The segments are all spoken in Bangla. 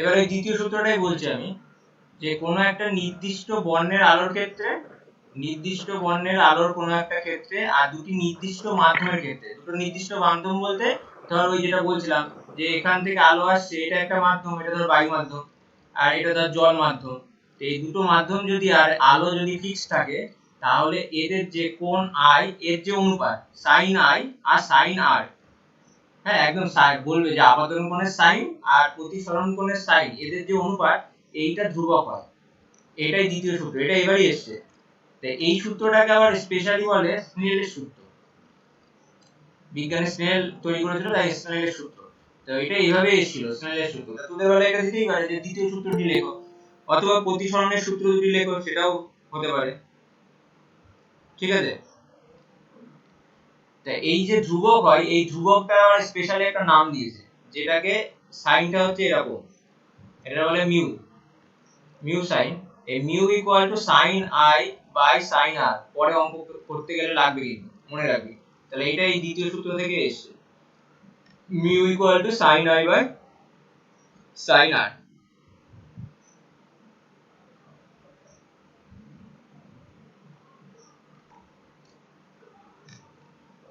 এবার ওই দ্বিতীয় সূত্রটাই বলছি আমি, যে কোনো একটা নির্দিষ্ট বর্ণের আলোর ক্ষেত্রে, নির্দিষ্ট বর্ণের আলোর কোনো একটা ক্ষেত্রে আর দুটি নির্দিষ্ট মাধ্যমের ক্ষেত্রে, দুটো নির্দিষ্ট মাধ্যম বলতে ধর ওই যেটা বলছিলাম যে এখান থেকে আলো আসছে, এটা একটা মাধ্যম, এটা ধর বায়ু মাধ্যম, আর এটা ধর জল মাধ্যম। তো এই দুটো মাধ্যম যদি আর আলো যদি ফিক্স থাকে, তাহলে এদের যে কোণ আই এর যে অনুপাত সাইন আই আর সাইন আর, হ্যাঁ একদম বলবে যে আপাতন কোণের সাইন আর প্রতিসরণ কোণের সাইন, এদের যে অনুপাত এইটা ধ্রুবক হয়। এটাই দ্বিতীয় সূত্র, এটা এবারই এসছে। তো এই সূত্রটাকে আবার স্পেশালি বলে স্নেলের সূত্র। বিজ্ঞানী স্নেল তৈরি করেছিল, তাই স্নেলের সূত্র। তো এটা এইভাবে এসেছিল স্নেলের সূত্র। তোদের বেলায় এটা দিতেই পারে যে দ্বিতীয় সূত্রটি লেখো, অথবা প্রতিসরণের সূত্র দুটি লেখো, সেটাও হতে পারে। ঠিক আছে? তা এই যে ধ্রুবক হয়, এই ধ্রুবকটা আবার স্পেশালি একটা নাম দিয়েছে, যেটাকে সাইনটা হচ্ছে এরকম, এটা বলে মিউ, মিউ সাইন। এই mu equal to sine i by sine r, পরে অঙ্ক করতে গেলে লাগবে কিন্তু মনে রাখবি। তাহলে এটা এই দ্বিতীয় সূত্র থেকে এসেছে, mu equal to sine i by sine r.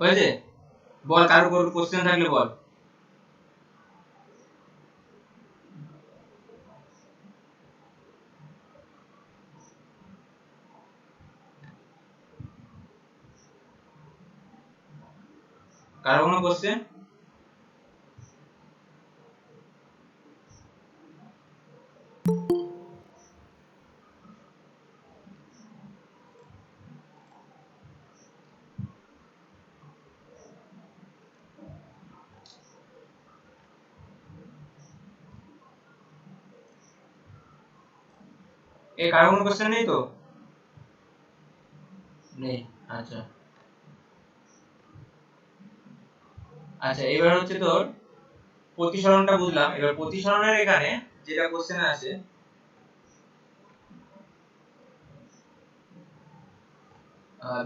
হয়েছে? বল, কারোর কোনো কোশ্চেন থাকলে বল। কারো কোনো কোশ্চেন? এ কারো কোনো কোশ্চেন নেই তো? নেই, আচ্ছা। আচ্ছা এবার হচ্ছে তোর প্রতিসরণটা বুঝলাম। এবার প্রতিসরণের এখানে যেটা কোশ্চেন আছে,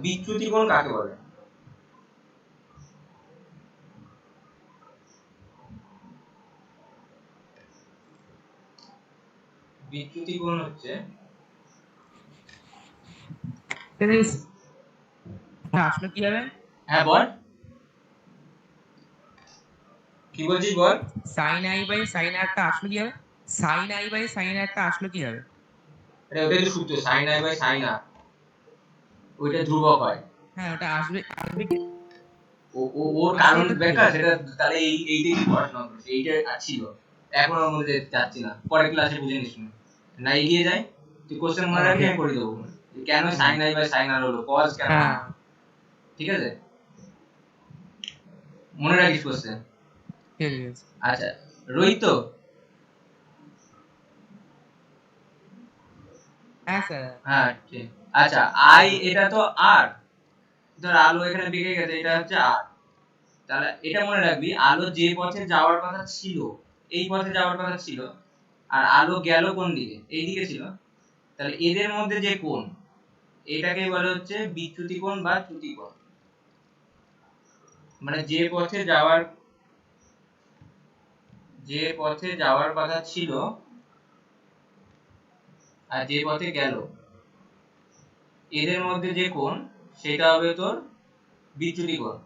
বিচ্যুতি কোণ কাকে বলে? বিচ্যুতি কোণ হচ্ছে, আসলো কি হবে? হ্যাঁ বল, কি বলছিস বল। সাইন আই বাই সাইন আরটা আসলো কি হবে? সাইন আই বাই সাইন আরটা আসলো কি হবে? আরে ওটাই তো সূত্র, সাইন আই বাই সাইন আর, ওইটা ধ্রুবক হয়। হ্যাঁ ওটা আসবে, আসবে কি? ওর আসবে কারণ তো কি ব্যাখ্যা হবে? সেটা তাহলে এইটাই কি পড়াশোনা করিস, এইটা ছিল, এখন ওর মধ্যে যাচ্ছি না, পরের ক্লাসে বুঝে নিস না, এগিয়ে যাই। তুই কোশ্চেন মনে রাখবি, আমি করে দেবো। কেন সাইন আই বাই সাইন আর হলো, কজ কেন? হ্যাঁ ঠিক আছে, মনে রাখিস কোশ্চেন। ঠিক আছে। আচ্ছা রোহিত, হ্যাঁ স্যার। হ্যাঁ ঠিক। আচ্ছা আই এটা তো আর, ধর আলো এখানে বেঁকে গেছে, এটা হচ্ছে আর। তাহলে এটা মনে রাখবি, আলো যে পথে যাওয়ার কথা ছিল, এই পথে যাওয়ার কথা ছিল, আর আলো গেল কোন দিকে? এই দিকে ছিল। তাহলে এদের মধ্যে যে কোণ, এটাকে বলে হচ্ছে বিচ্যুতি কোণ বা চ্যুতি কোণ। মানে যে পথে যাওয়ার কথা ছিল আর যে পথে গেল, এদের মধ্যে যে কোণ, সেটা হবে তোর বিচ্যুতি কোণ।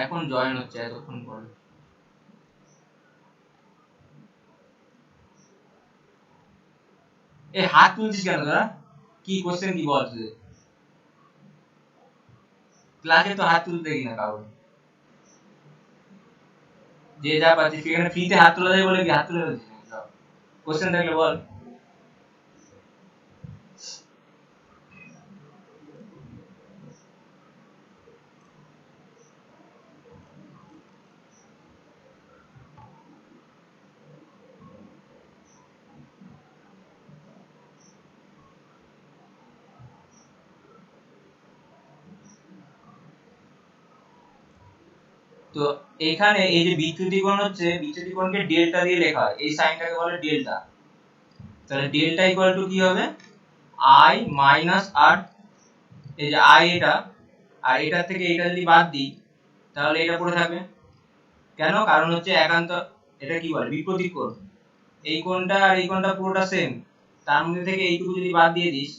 এখন জয়েন হচ্ছে এতক্ষণ পরে। এ হাত তুলছিস কেন তোরা? কি কোশ্চেন কি বল তুই? ক্লাসে তো হাত তুলতে দেখি না কাউকে। যে যা পাচ্ছিস সেখানে ফ্রিতে হাত তোলা যায় বলে কি হাত তুলে ফেলছিস? কোশ্চেন থাকলে বল। তো এখানে এই যে বিচ্যুতি কোণ হচ্ছে, বিচ্যুতি কোণকে ডেল্টা দিয়ে লেখা হয়, এই সাইনটাকে বলে ডেল্টা। তাহলে ডেল্টা ইকুয়াল টু কি হবে? আই মাইনাস আর, এই যে আই এটা, আর এটা থেকে এটা যদি বাদ দিই, তাহলে এটা পড়ে থাকবে। কেন? কারণ হচ্ছে একান্ত, এটা কি বলে, বিপরীত কোণ। এই কোণটা আর এই কোণটা পুরোটা সেম, তার মধ্যে থেকে এইটুকু যদি বাদ দিয়ে দিস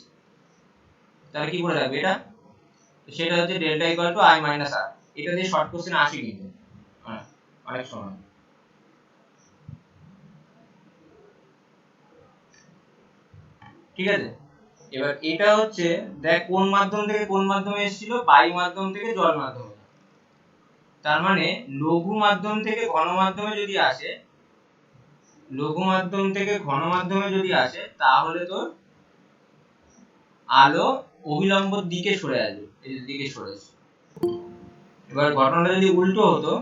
তাহলে কি করে থাকবে এটা? সেটা হচ্ছে delta equal to i minus r. এটা দিয়ে শর্ট কোশ্চেন আসে কিন্তু অনেক সময়। ঠিক আছে, এবার এটা হচ্ছে দেখ কোন মাধ্যম থেকে কোন মাধ্যমে এসেছিল, বায়ু মাধ্যম থেকে জল মাধ্যমে। তার মানে লঘু মাধ্যম থেকে ঘন মাধ্যমে যদি আসে, লঘু মাধ্যম থেকে ঘন মাধ্যমে যদি আসে তাহলে তোর আলো অভিলম্ব দিকে সরে আসবে, এই দিকে সরে আসবে। এবার ঘটনাটা যদি উল্টো হতো,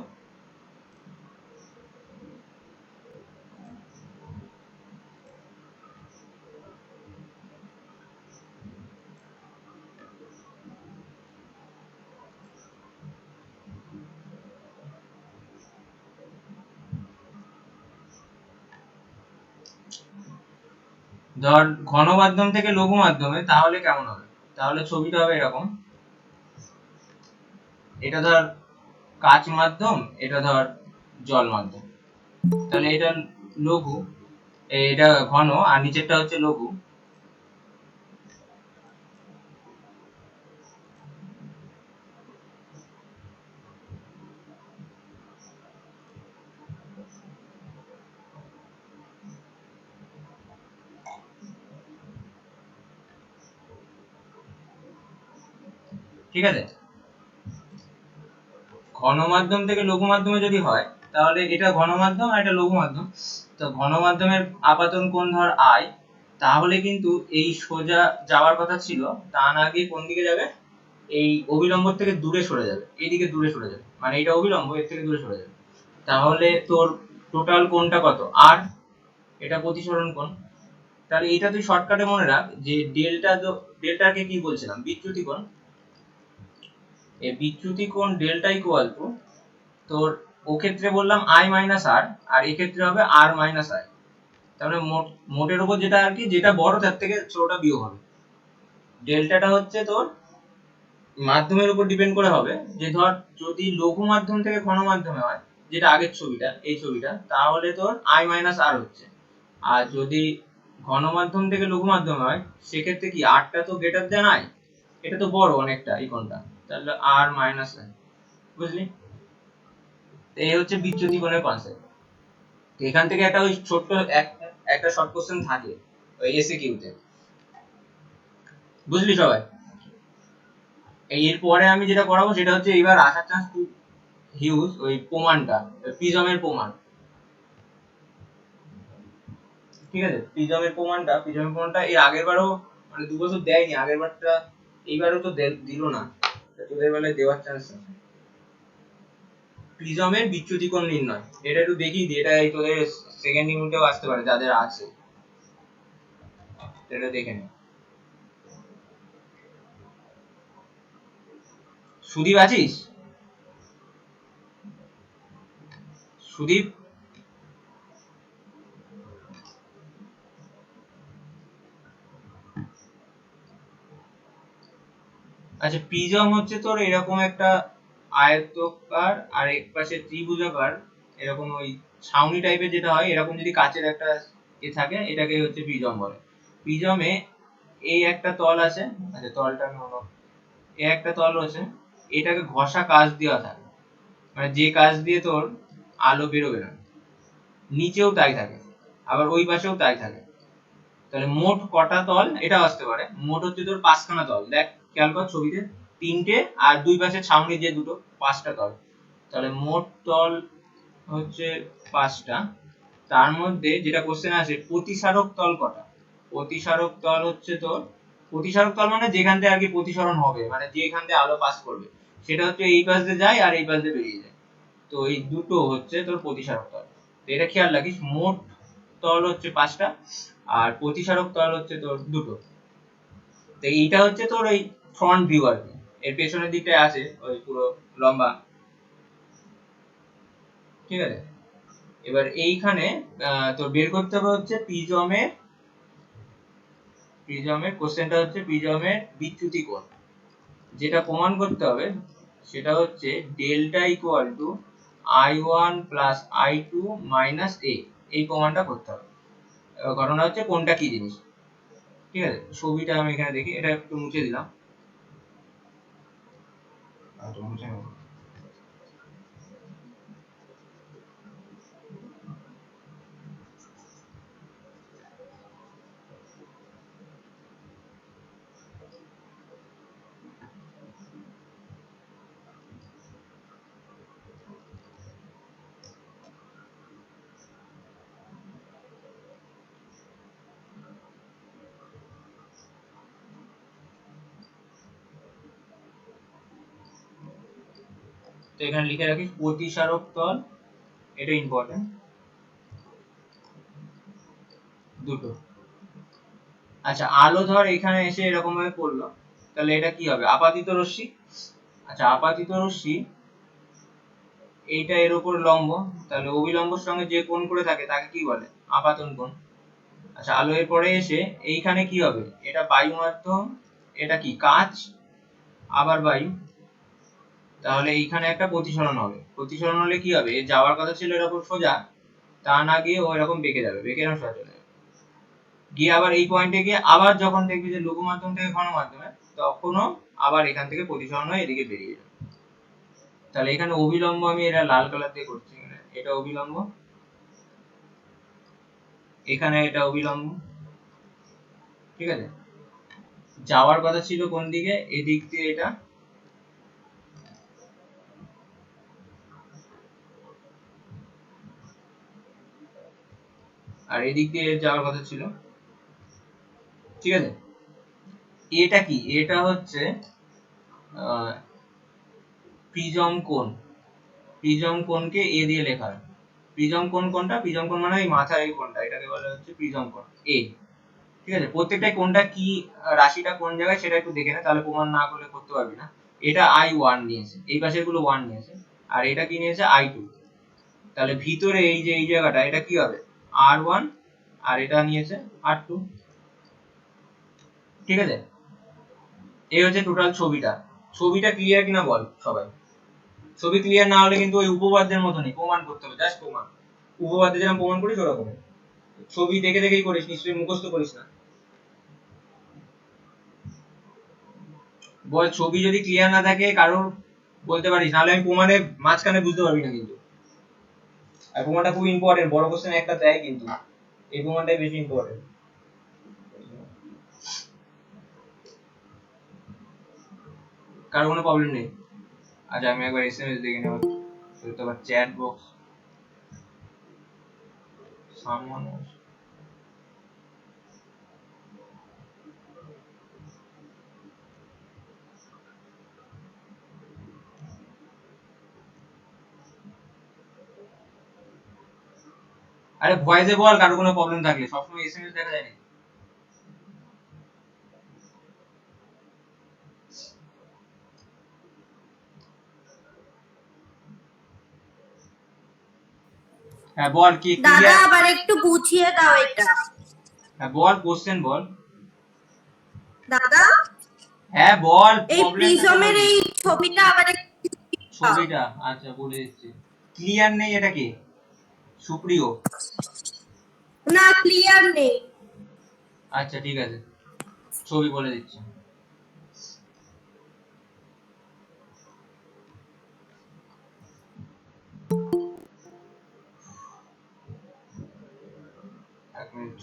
ধর ঘন মাধ্যম থেকে লঘু মাধ্যমে, তাহলে কেমন হবে? তাহলে ছবিটা হবে এরকম, এটা ধর কাঁচ মাধ্যম, এটা ধর জল মাধ্যম। তাহলে এটা লঘু, এটা ঘন, আর নিচেরটা হচ্ছে লঘু। ঠিক আছে, ঘন মাধ্যম থেকে লঘু মাধ্যমে যদি হয় তাহলে এটা ঘন মাধ্যম আর এটা লঘু মাধ্যম। তো ঘন মাধ্যমের আপাতন কোণ ধর আই, তাহলে কিন্তু এই সোজা যাওয়ার কথা ছিল, তা না গিয়ে কোন দিকে যাবে, এই অভিলম্ব থেকে দূরে সরে যাবে, এইদিকে দূরে সরে যাবে, মানে এটা অভিলম্ব, এর থেকে দূরে সরে যাবে। তাহলে তোর টোটাল কোণটা কত, আর এটা প্রতিসরণ কোণ। তাহলে এটা তুই শর্টকাটে মনে রাখ যে ডেল্টাকে কি বলছিলাম, বিচ্যুতি কোণ। এই বিচ্যুতি কোণ ডেল্টা ইকুয়াল টু তোর, ও ক্ষেত্রে বললাম আই মাইনাস আর, আর এই ক্ষেত্রে হবে আর মাইনাস আই। তাহলে মোটের উপর যেটা আর কি, যেটা বড় তার থেকে ছোটটা বিয়োগ হবে। ডেল্টাটা হচ্ছে তোর মাধ্যমের উপর ডিপেন্ড করে হবে, যে ধর যদি লঘু মাধ্যম থেকে ঘন মাধ্যমে হয়, যেটা আগের ছবিটা, এই ছবিটা, তাহলে তোর আই মাইনাস আর হচ্ছে। আর যদি ঘন মাধ্যম থেকে লঘু মাধ্যমে হয়, সেক্ষেত্রে কি আরটা তো গ্রেটার দেন আই, এটা তো বড় অনেকটা এই কোণটা, তাহলে আর মাইনাস আই। বুঝলি? এই হচ্ছে বিচ্যুতি কোণের কনসেপ্ট। এখান থেকে একটা ওই ছোট্ট একটা শর্ট কোশ্চেন থাকে ওই এসএকিউ তে। বুঝলি সবাই? এর পরে আমি যেটা করাবো সেটা হচ্ছে এবার আসার চান্স খুব হিউজ, ওই প্রমাণটা, প্রিজমের প্রমাণ। ঠিক আছে, প্রিজমের প্রমাণটা এর আগের বারও মানে 2 বছর দেয়নি, আগের বারটা, এইবারও তো দিল না, তোদের বেলায় দেওয়ার চান্স আছে। প্রিজমের বিচ্যুতি কোণ নির্ণয়, এটা একটু দেখিয়ে দি, এটা এই তোদের সেকেন্ড ইউনিটেও আসতে পারে যাদের আছে, এটা দেখে নে। সুদীপ আছিস? সুদীপ? আচ্ছা, প্রিজম হচ্ছে তোর এরকম একটা আয়তকার আর এক পাশে ত্রিভুজাকার, এরকম ওই ছাউনি টাইপের যেটা হয়, এরকম যদি কাচের একটা থাকে, এটাকে হচ্ছে প্রিজম বলে। প্রিজমে এই একটা তল আছে, আচ্ছা তলটা হলো, এই একটা তল আছে, এটাকে ঘষা কাচ দেওয়া থাকে, মানে যে কাচ দিয়ে তোর আলো বেরোবে না, নিচেও তাই থাকে, আবার ওই পাশেও তাই থাকে। তাহলে মোট কটা তল এটা আসতে পারে, মোট হচ্ছে তোর 5খানা তল। দেখ খেয়াল কর ছবিতে, 3টে আর দুই পাশে ছাউনি যে দুটো, 5টা তল। তাহলে মোট তল হচ্ছে 5টা। তার মধ্যে যেটা কোশ্চেন আছে, প্রতিসারক তল কটা? প্রতিসারক তল হচ্ছে তোর, প্রতিসারক তল মানে যেখান থেকে আর কি প্রতিসরণ হবে, মানে যেখান থেকে আলো পাস করবে, সেটা হচ্ছে এই পাশ দিয়ে যায় আর এই পাশ দিয়ে বেরিয়ে যায়। তো এই দুটো হচ্ছে তোর প্রতিসারক তল। তো এটা খেয়াল রাখিস, মোট তল হচ্ছে 5টা আর প্রতিসারক তল হচ্ছে তোর দুটো। তো এইটা হচ্ছে তোর ওই ফ্রন্ট ভিউ আর কি, এর পেছনের দিকটায় আছে ওই পুরো লম্বা। ঠিক আছে, এবার এইখানে তোর বের করতে হবে হচ্ছে প্রিজমের কোশ্চেনটা হচ্ছে প্রিজমের বিচ্যুতি কোণ। যেটা প্রমাণ করতে হবে সেটা হচ্ছে delta equal two I1 plus I2 minus A, এই প্রমাণটা করতে হবে। এবার ঘটনা হচ্ছে কোনটা কি জিনিস, ঠিক আছে। ছবিটা আমি এখানে দেখি, এটা একটু মুছে দিলাম, মুছে নেব। তো এখানে লিখে রাখি প্রতিসারক তল, এটা ইম্পর্টেন্ট, দুটো। আচ্ছা, আলো ধর এখানে এসে এরকম ভাবে পড়লো, তাহলে এটা কি হবে? আপাতিত রশ্মি। আচ্ছা, আপাতিত রশ্মি এইটা এর উপর লম্ব, তাহলে অভিলম্বর সঙ্গে যে কোণ করে থাকে তাকে কি বলে? আপাতন কোণ। আচ্ছা, আলো এর পরে এসে এইখানে কি হবে? এটা বায়ু মাধ্যম, এটা কি কাঁচ, আবার বায়ু, তাহলে এইখানে একটা প্রতিসরণ হবে। প্রতিসরণ হলে কি হবে? এর যাওয়ার কথা ছিল এর উপর সোজা, তা না গিয়ে ও এরকম বেঁকে যাবে, বেঁকে এরকম সোজা চলে যাবে, গিয়ে আবার এই পয়েন্টে গিয়ে আবার যখন দেখবি যে লঘু মাধ্যম থেকে ঘন মাধ্যমে, তখনও আবার এখান থেকে প্রতিসরণ হয়ে এদিকে বেরিয়ে যাবে। তাহলে এখানে অভিলম্ব আমি এটা লাল কালার দিয়ে করছি, এটা অভিলম্ব, এখানে এটা অভিলম্ব, ঠিক আছে। যাওয়ার কথা ছিল কোন দিকে? এদিক দিয়ে এটা, আর এদিক দিয়ে যাওয়ার কথা ছিল, ঠিক আছে। এটা কি? এটা হচ্ছে প্রিজম কোণ। প্রিজম কোণকে এ দিয়ে লেখা হয়। প্রিজম কোণ কোনটা? প্রিজম কোণ মানে এই মাথার এই কোণটা, এটাকে বলা হচ্ছে প্রিজম কোণ এ, ঠিক আছে। প্রত্যেকটা কোণটা কি রাশিটা কোন জায়গায় সেটা একটু দেখে নে, তাহলে প্রমাণ না করলে করতে পারবি না। এটা I1 নিয়েছে, এই পাশের গুলো 1 নিয়েছে, আর এটা কি নিয়েছে? I2। তাহলে ভিতরে এই যে এই জায়গাটা, এটা কি হবে? R1, আর এটা নিয়েছে R2, ঠিক আছে। এই হচ্ছে টোটাল ছবিটা। ছবিটা ক্লিয়ার কিনা বল সবাই। ছবি ক্লিয়ার না হলে কিন্তু ওই উপপাদ্যের মতনই প্রমাণ করতে হবে, জাস্ট প্রমাণ, উপপাদ্যে যেরকম প্রমাণ করিস ওরকম। ছবি দেখে দেখেই করিস, নিশ্চয়ই মুখস্থ করিস না। বল, ছবি যদি ক্লিয়ার না থাকে কারোর বলতে পারিস, নাহলে আমি প্রমাণের মাঝখানে বুঝতে পারবি না কিন্তু। আর প্রমাণটা খুব ইম্পর্টেন্ট, বড় কোশ্চেন একটা দেয় কিন্তু, এই প্রমাণটাই বেশি ইম্পর্টেন্ট। কারো কোনো প্রবলেম নেই? আচ্ছা, আমি একবার এসএমএস দেখে নেব, তো আবার চ্যাট বক্স সামওয়ান। আরে ভয়েসে বল কারো কোনো প্রবলেম থাকলে, সবসময় এসএমএস দেখা যায় না। হ্যাঁ বল, কি দাদা ক্লিয়ার? আবার একটু বুঝিয়ে দাও এটা। হ্যাঁ বল, কোশ্চেন বল। দাদা, হ্যাঁ বল, এই প্রবলেমটা প্রিজমের কোথায়? এই ছবিটা আবার একটু দাও। ছবিটা আচ্ছা বলে দিচ্ছি। ক্লিয়ার নেই, এটা কি? সুপ্রিয়? না, ক্লিয়ার নেই। আচ্ছা ঠিক আছে, ছবি বলে দিচ্ছি। এক মিনিট।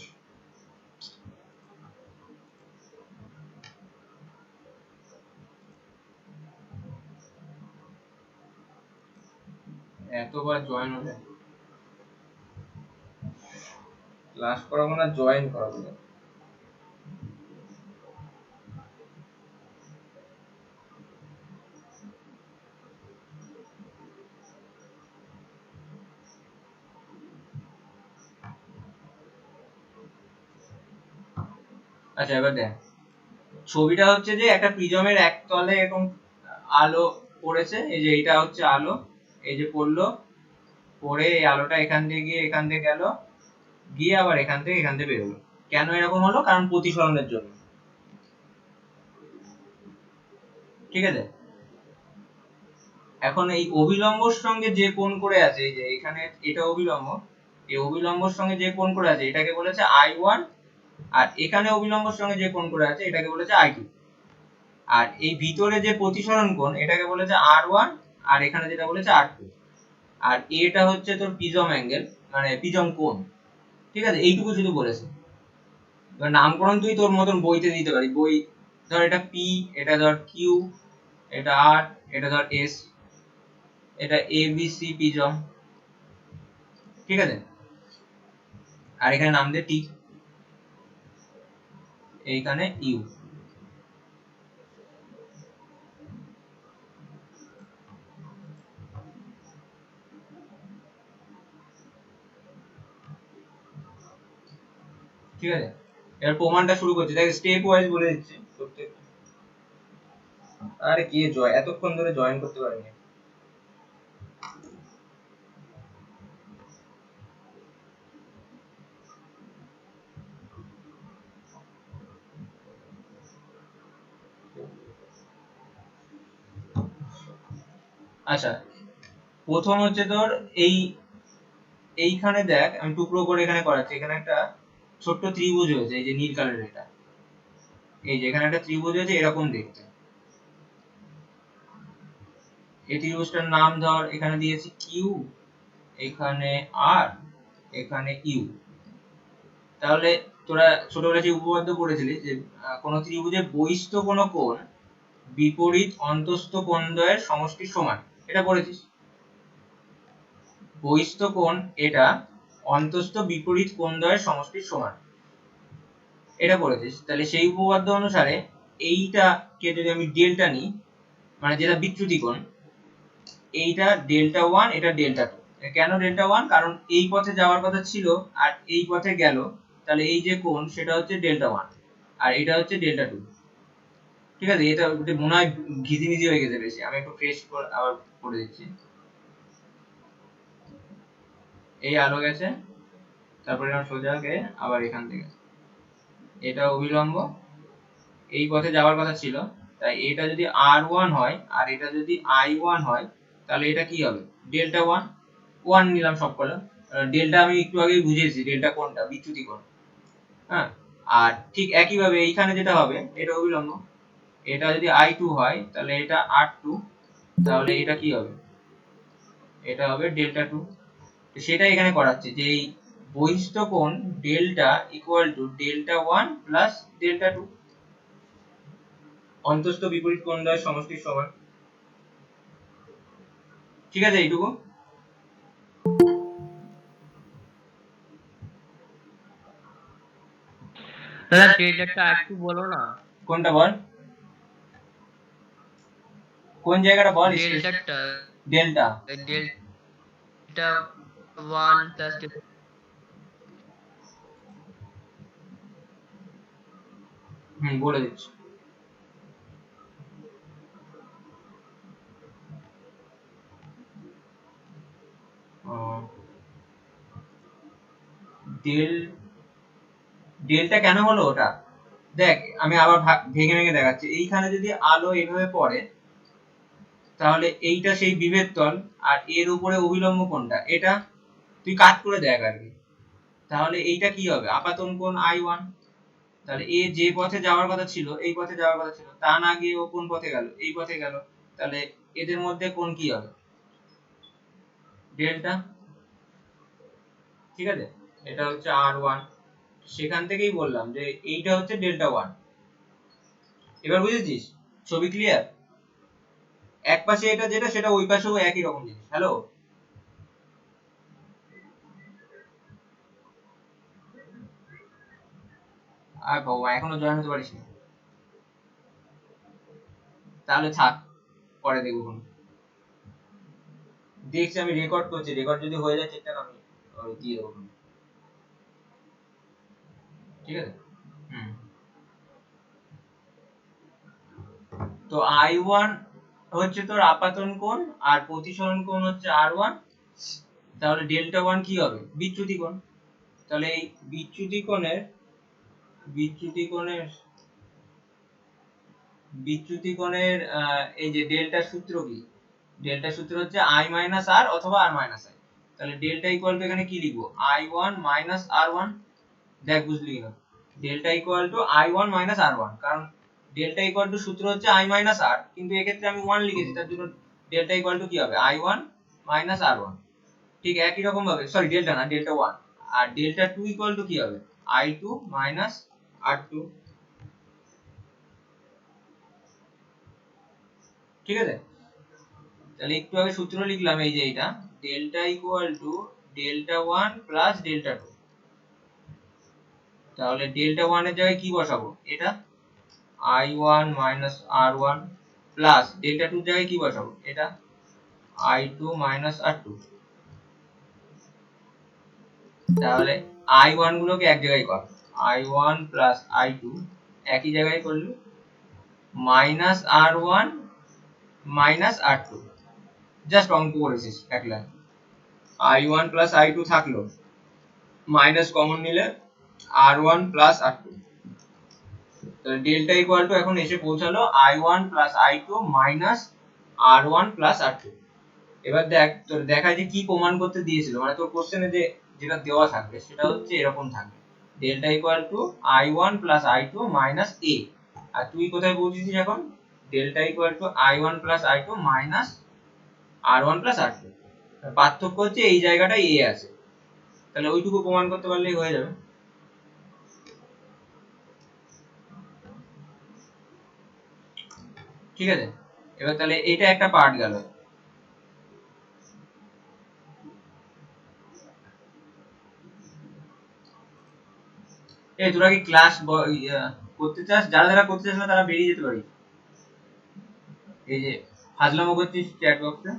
এতবার জয়েন হলে ক্লাস করাবো না, জয়েন করাবো না? আচ্ছা এবার দেখ, ছবিটা হচ্ছে যে একটা প্রিজমের এক তলে এরকম আলো পড়েছে, এই যে এইটা হচ্ছে আলো, এই যে পড়লো, পড়ে এই আলোটা এখান দিয়ে গিয়ে এখান দিয়ে গেল, গিয়ে আবার এখান থেকে বেরোলো। কেন এরকম হলো? কারণ প্রতিফলনের জন্য, ঠিক আছে। এখন এই অভিলম্বর সঙ্গে যে কোণ করে আছে, এই যে এখানে এটা অভিলম্ব, এই অভিলম্বর সঙ্গে যে কোণ করে আছে এটাকে বলেছে I1, আর এখানে অভিলম্বর সঙ্গে যে কোণ করে আছে এটাকে বলেছে I2, আর এই ভিতরে যে প্রতিসরণ কোণ এটাকে বলেছে R1, আর এখানে যেটা বলেছে R2, আর এটা হচ্ছে তোর প্রিজম অ্যাঙ্গেল, মানে প্রিজম কোণ। ঠিক আছে, এইটুকু শুধু বলেছে। এবার নামকরণ তুই তোর মতন বইতে দিতে পারিস, বই ধর এটা P, এটা ধর Q, এটা R, এটা ধর S, এটা ABC প্রিজম। ঠিক আছে, আর এখানে নাম দে T, এইখানে U। ঠিক আছে, এবার প্রমাণটা শুরু করছি, দেখ স্টেপ ওয়াইজ বলে দিচ্ছি প্রত্যেক। আরে কে জয় এতক্ষণ ধরে জয়েন করতে পারেনি। আচ্ছা, প্রথম হচ্ছে তোর এইখানে দেখ আমি টুকরো করে এখানে করাচ্ছি, এখানে একটা ছোট্ট ত্রিভুজ হয়েছে, এই যে নীল কালারের এটা, এই যে এখানে একটা ত্রিভুজ হয়েছে এরকম দেখতে। এই ত্রিভুজটার নাম ধর এখানে দিয়েছি কিউ, এখানে আর, এখানে ইউ। তাহলে তোরা ছোটবেলায় যে উপপাদ্য পড়েছিলি যে কোন ত্রিভুজের বহিস্থ কোন কোণ বিপরীত অন্তস্থ কোণদ্বয়ের সমষ্টির সমান, এটা পড়েছিস। বহিস্থ কোণ এটা অন্তস্থ বিপরীত কোণদ্বয়ের সমষ্টির সমান, এটা পড়েছিস। তাহলে সেই উপপাদ্য অনুসারে এইটাকে যদি আমি ডেল্টা নিই, মানে যেটা বিচ্যুতি কোণ, এইটা ডেল্টা 1, এটা ডেল্টা 2। কেন ডেল্টা 1? কারণ এই পথে যাওয়ার কথা ছিল আর এই পথে গেল, তাহলে এই যে কোণ সেটা হচ্ছে ডেল্টা 1, আর এটা হচ্ছে ডেল্টা 2। ঠিক আছে, এটা মনে হয় ঘিজিমিজি হয়ে গেছে বেশি, আমি একটু ফ্রেশ আবার করে দিচ্ছি। এই আলো গেছে, তারপরে আমার সোজা গিয়ে আবার এখান থেকে এটা অভিলম্ব, এই পথে যাওয়ার কথা ছিল, তাই এটা যদি R1 হয় আর এটা যদি I1 হয়, তাহলে এটা কি হবে? ডেল্টা 1, 1 নিলাম সবকটা। ডেল্টা আমি একটু আগেই বুঝিয়েছি, ডেল্টা কোণটা বিচ্যুতি কোণ। হ্যাঁ, আর ঠিক একই ভাবে এইখানে যেটা হবে এটা অভিলম্ব, এটা যদি I2 হয় তাহলে এটা R2, তাহলে এটা কি হবে? এটা হবে ডেল্টা 2। তো সেটাই এখানে করাচ্ছে যে এই বহিস্থ কোণ delta equal to delta 1 plus delta 2, অন্তস্থ বিপরীত কোণদ্বয়ের সমষ্টির সমান। ঠিক আছে, এইটুকু। দাদা ডেল্টাটা একটু বলো না। কোনটা বল, কোন জায়গাটা বল? ডেল্টাটা ডেল্টা ডেল্টা 1 প্লাস বলে দিচ্ছি। ডেল্টা কেন হলো ওটা দেখ, আমি আবার ভেঙে ভেঙে দেখাচ্ছি। এইখানে যদি আলো এইভাবে পড়ে, তাহলে এইটা সেই বিভেদ তল, আর এর উপরে অভিলম্ব কোণটা এটা, তুই কাট করে দেখ আর কি। তাহলে এইটা কি হবে? আপাতন কোণ I1। তাহলে এ যে পথে যাওয়ার কথা ছিল, এই পথে যাওয়ার কথা ছিল, তা না গিয়ে ও কোন পথে গেল? এই পথে গেল। তাহলে এদের মধ্যে কোণ কি হবে? ডেল্টা। ঠিক আছে, এটা হচ্ছে R1। সেখান থেকেই বললাম যে এইটা হচ্ছে ডেল্টা 1। এবার বুঝেছিস? ছবি ক্লিয়ার? এক পাশে এটা যেটা, সেটা ওই পাশেও একই রকম জিনিস। হ্যালো, আর বাবা এখনো জয়েন হতে পারিস না? তাহলে থাক, পরে দেখবো। দেখছি আমি রেকর্ড করছি, রেকর্ড যদি হয়ে যায় ঠিকঠাক আমি দিয়ে দেবো। ঠিক আছে, তো I1 হচ্ছে তোর আপাতন কোণ আর প্রতিসরণ কোণ হচ্ছে R1। তাহলে ডেল্টা 1 কি হবে? বিচ্যুতি কোণ। তাহলে এই বিচ্যুতি কোণের এই যে ডেল্টার সূত্র কি? ডেল্টা সূত্র হচ্ছে i মাইনাস r অথবা r মাইনাস i। তাহলে ডেল্টা ইকুয়াল টু এখানে কি লিখবো, i1 মাইনাস r1। দেখ বুঝলি কিনা, delta equal two i1 minus r1, কারণ ডেল্টা ইকুয়াল টু সূত্র হচ্ছে i মাইনাস r, কিন্তু এক্ষেত্রে আমি 1 লিখেছি, তার জন্য ডেল্টা ইকুয়াল টু কি হবে, i1 মাইনাস r1। ঠিক একই রকম ভাবে, সরি ডেল্টা না, ডেল্টা 1। আর ডেল্টা 2 ইকুয়াল টু কি হবে, i2 মাইনাস r2। ঠিক আছে, তাহলে একটু আগে সূত্র লিখলাম, এই যে এটা delta equal to delta 1 plus delta 2। তাহলে ডেল্টা 1 এর জায়গায় কি বসাবো, এটা i1 minus r1 plus delta 2 এর জায়গায় কি বসাবো, এটা i2 মাইনাস r2। তাহলে i1 গুলোকে এক জায়গায় কর, i1 প্লাস i2 একই জায়গায় করলি, minus r1 minus r2, just অঙ্ক করেছিস এক লাইন। i1 প্লাস i2 থাকলো, মাইনাস কমন নিলে r1 প্লাস r2। তাহলে ডেল্টা ইকুয়াল টু এখন এসে পৌঁছালো i1 plus i2 minus r1 plus r2। এবার দেখ তোর দেখা যে কি প্রমাণ করতে দিয়েছিল, মানে তোর কোশ্চেনে যে যেটা দেওয়া থাকবে সেটা হচ্ছে এরকম থাকবে, delta equal two i1 plus i2 minus a। আর তুই কোথায় পৌঁছেছিস এখন, delta equal two i1 plus i2 minus r1 plus r2। পার্থক্য হচ্ছে এই জায়গাটায় a আছে, তাহলে ওইটুকু প্রমাণ করতে পারলেই হয়ে যাবে। ঠিক আছে, এবার তাহলে এটা একটা পার্ট গেল। এই তোরা কি ক্লাস করতে চাস, যারা যারা করতে চাস না তারা বেরিয়ে যেতে পারি। এই যে ফাজলামো করছিস চ্যাট বক্সে।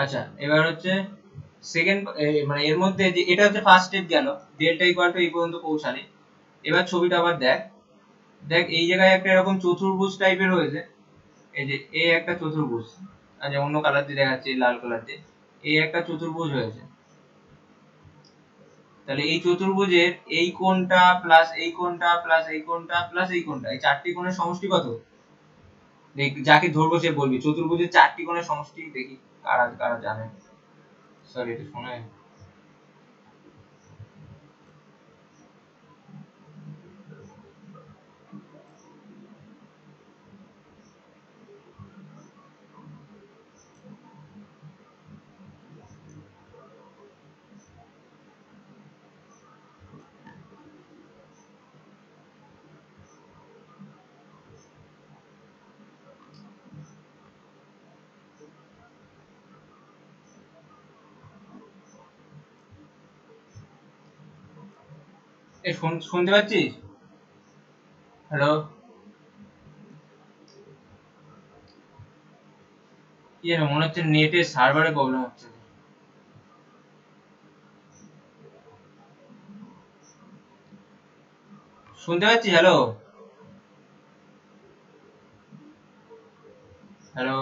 আচ্ছা এবার হচ্ছে সেকেন্ড, মানে এর মধ্যে যে এটা হচ্ছে ফার্স্ট স্টেপ গেল, ডেল্টা ইকুয়াল টু এই পর্যন্ত পৌঁছালে। এবার ছবিটা আবার দেখ, দেখ এই জায়গায় একটা এরকম চতুর্ভুজ টাইপের হয়েছে, এই যে এ একটা চতুর্ভুজ, আচ্ছা অন্য কালার দিয়ে দেখাচ্ছি, লাল কালার দিয়ে, এ একটা চতুর্ভুজ হয়েছে। তাহলে এই চতুর্ভুজের এই কোণটা প্লাস এই কোণটা প্লাস এই কোণটা প্লাস এই কোণটা, এই চারটি কোণের সমষ্টি কত, যাকে ধরবো সে বলবি চতুর্ভুজের চারটি কোণের সমষ্টি। দেখি কারা কারা জানে, সরি এটা শোনে। এই শুনতে পাচ্ছিস, হ্যালো, কি জানো মনে হচ্ছে নেটের সার্ভারে প্রবলেম হচ্ছে। শুনতে পাচ্ছিস, হ্যালো হ্যালো।